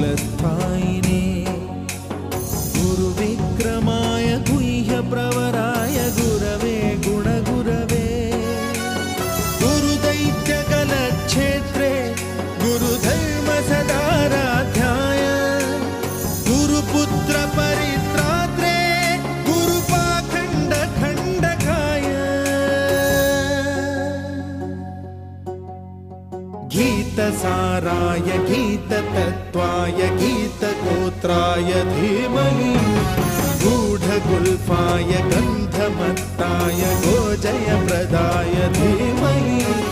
कालस्थायिने गुरुविक्रमाय गुह्यप्रवराय गुरवे गुणगुरवे गुरुदैत्यकलक्षेत्रे गुरुधर्मसदाराध्याय गुरुपुत्रपरित्रात्रे गुरुपाखण्डखण्डकाय गीतसाराय गीततत्त्वाय गीतगोत्राय धीमहि गूढगुल्फाय गन्धमत्ताय गोजयप्रदाय धीमहि